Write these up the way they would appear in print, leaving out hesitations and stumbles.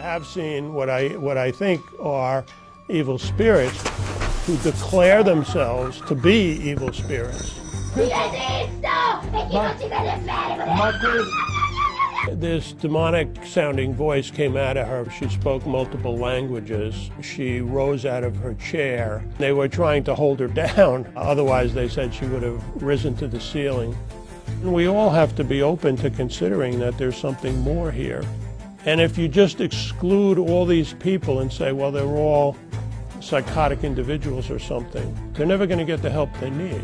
have seen what I think are evil spirits who declare themselves to be evil spirits. This demonic-sounding voice came out of her. She spoke multiple languages. She rose out of her chair. They were trying to hold her down. Otherwise, they said she would have risen to the ceiling. And we all have to be open to considering that there's something more here. And if you just exclude all these people and say, well, they're all psychotic individuals or something, they're never going to get the help they need.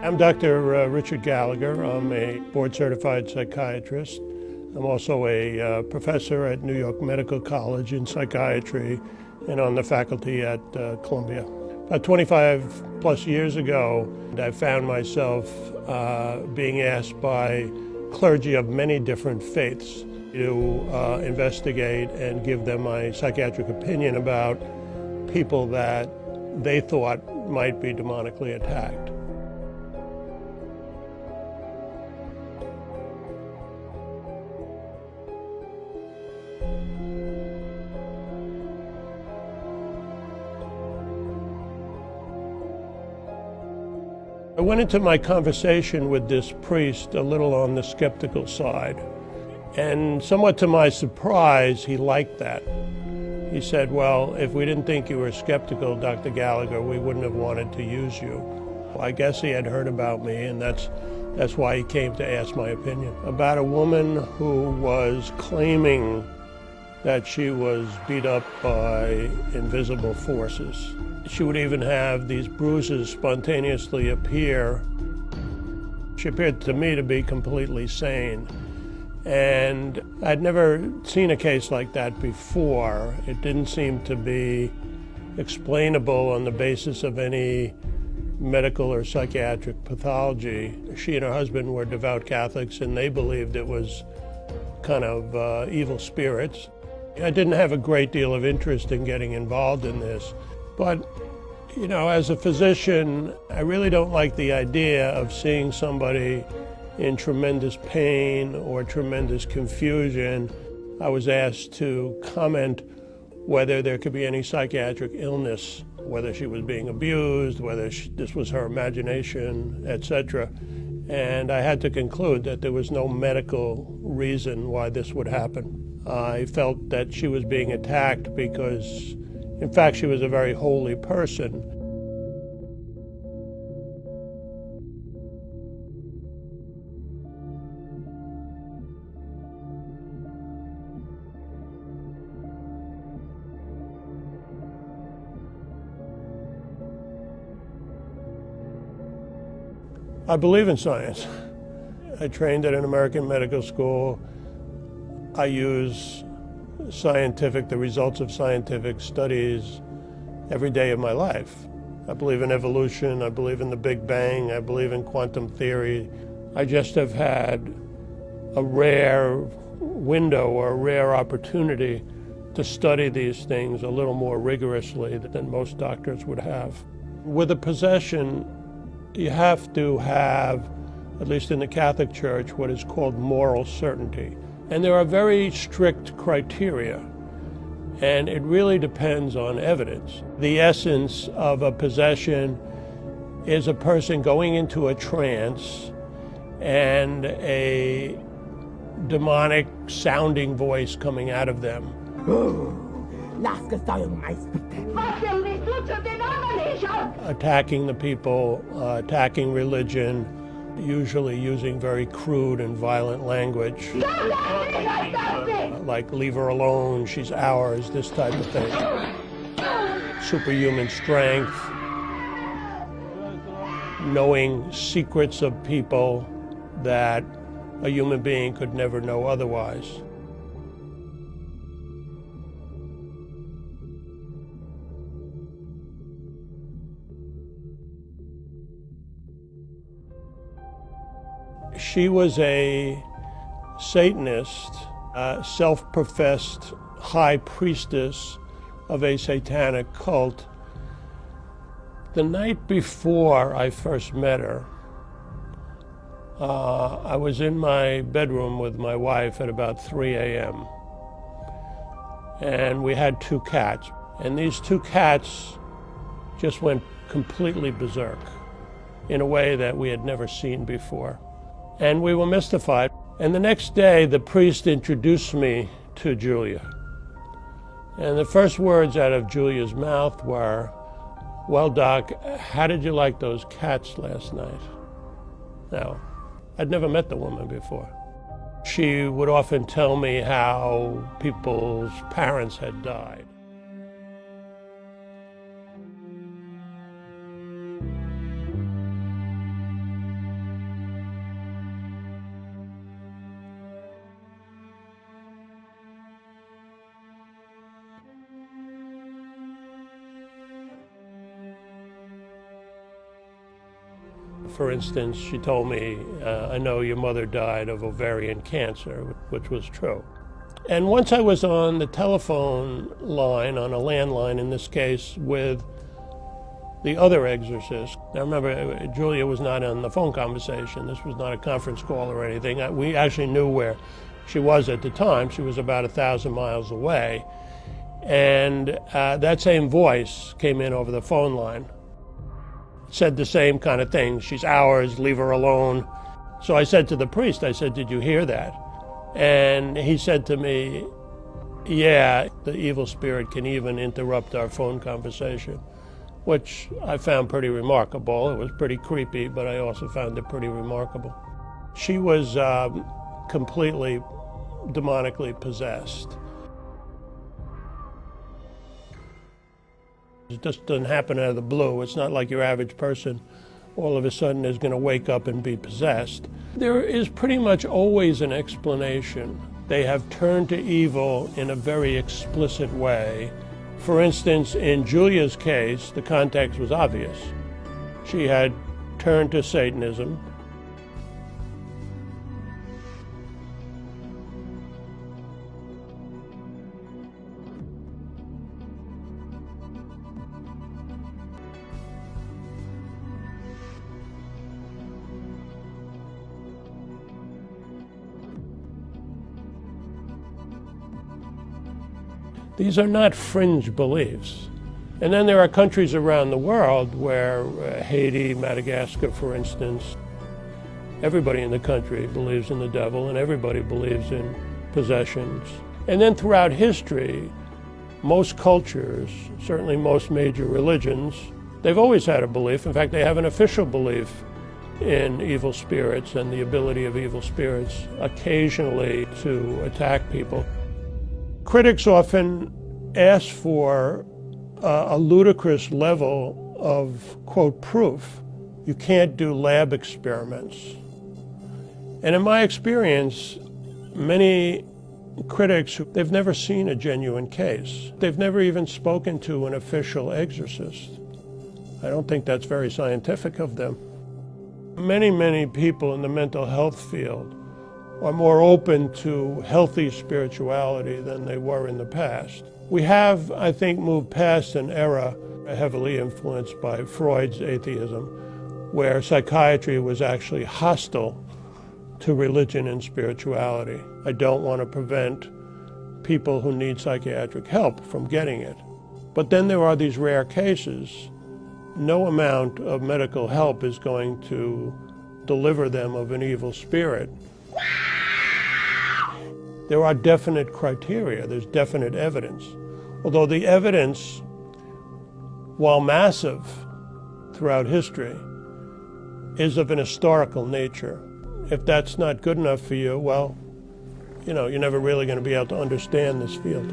I'm Dr. Richard Gallagher. I'm a board-certified psychiatrist. I'm also a professor at New York Medical College in psychiatry and on the faculty at Columbia. About 25 plus years ago, I found myself being asked by clergy of many different faiths to investigate and give them my psychiatric opinion about people that they thought might be demonically attacked. I went into my conversation with this priest a little on the skeptical side, and somewhat to my surprise, he liked that. He said, well, if we didn't think you were skeptical, Dr. Gallagher, we wouldn't have wanted to use you. Well, I guess he had heard about me, and that's why he came to ask my opinion about a woman who was claiming that she was beat up by invisible forces. She would even have these bruises spontaneously appear. She appeared to me to be completely sane. And I'd never seen a case like that before. It didn't seem to be explainable on the basis of any medical or psychiatric pathology. She and her husband were devout Catholics, and they believed it was kind of evil spirits. I didn't have a great deal of interest in getting involved in this, but, you know, as a physician, I really don't like the idea of seeing somebody in tremendous pain or tremendous confusion. I was asked to comment whether there could be any psychiatric illness, whether she was being abused, whether this was her imagination, etc. And I had to conclude that there was no medical reason why this would happen. I felt that she was being attacked because, in fact, she was a very holy person. I believe in science. I trained at an American medical school. I use the results of scientific studies every day of my life. I believe in evolution, I believe in the Big Bang, I believe in quantum theory. I just have had a rare window or a rare opportunity to study these things a little more rigorously than most doctors would have. With a possession, you have to have, at least in the Catholic Church, what is called moral certainty. And there are very strict criteria, and it really depends on evidence. The essence of a possession is a person going into a trance and a demonic sounding voice coming out of them. Attacking the people, attacking religion, usually using very crude and violent language. Like, leave her alone, she's ours, this type of thing. Superhuman strength, knowing secrets of people that a human being could never know otherwise. She was a Satanist, a self-professed high priestess of a satanic cult. The night before I first met her, I was in my bedroom with my wife at about 3 a.m. and we had 2 cats. And these 2 cats just went completely berserk in a way that we had never seen before. And we were mystified. And the next day, the priest introduced me to Julia. And the first words out of Julia's mouth were, "Well, Doc, how did you like those cats last night?" Now, I'd never met the woman before. She would often tell me how people's parents had died. For instance, she told me, "I know your mother died of ovarian cancer," which was true. And once I was on the telephone line, on a landline in this case, with the other exorcist. Now remember, Julia was not on the phone conversation. This was not a conference call or anything. We actually knew where she was at the time. She was about 1,000 miles away. And that same voice came in over the phone line. Said the same kind of thing. "She's ours, leave her alone." So I said to the priest, I said, "Did you hear that?" And he said to me, "Yeah, the evil spirit can even interrupt our phone conversation," which I found pretty remarkable. It was pretty creepy, but I also found it pretty remarkable. She was completely demonically possessed. It just doesn't happen out of the blue. It's not like your average person all of a sudden is going to wake up and be possessed. There is pretty much always an explanation. They have turned to evil in a very explicit way. For instance, in Julia's case, the context was obvious. She had turned to Satanism. These are not fringe beliefs. And then there are countries around the world where Haiti, Madagascar, for instance, everybody in the country believes in the devil and everybody believes in possessions. And then throughout history, most cultures, certainly most major religions, they've always had a belief. In fact, they have an official belief in evil spirits and the ability of evil spirits occasionally to attack people. Critics often ask for a ludicrous level of, quote, proof. You can't do lab experiments. And in my experience, many critics, they've never seen a genuine case. They've never even spoken to an official exorcist. I don't think that's very scientific of them. Many people in the mental health field are more open to healthy spirituality than they were in the past. We have, I think, moved past an era heavily influenced by Freud's atheism, where psychiatry was actually hostile to religion and spirituality. I don't want to prevent people who need psychiatric help from getting it. But then there are these rare cases. No amount of medical help is going to deliver them of an evil spirit. There are definite criteria, there's definite evidence. Although the evidence, while massive throughout history, is of an historical nature. If that's not good enough for you, well, you're never really going to be able to understand this field.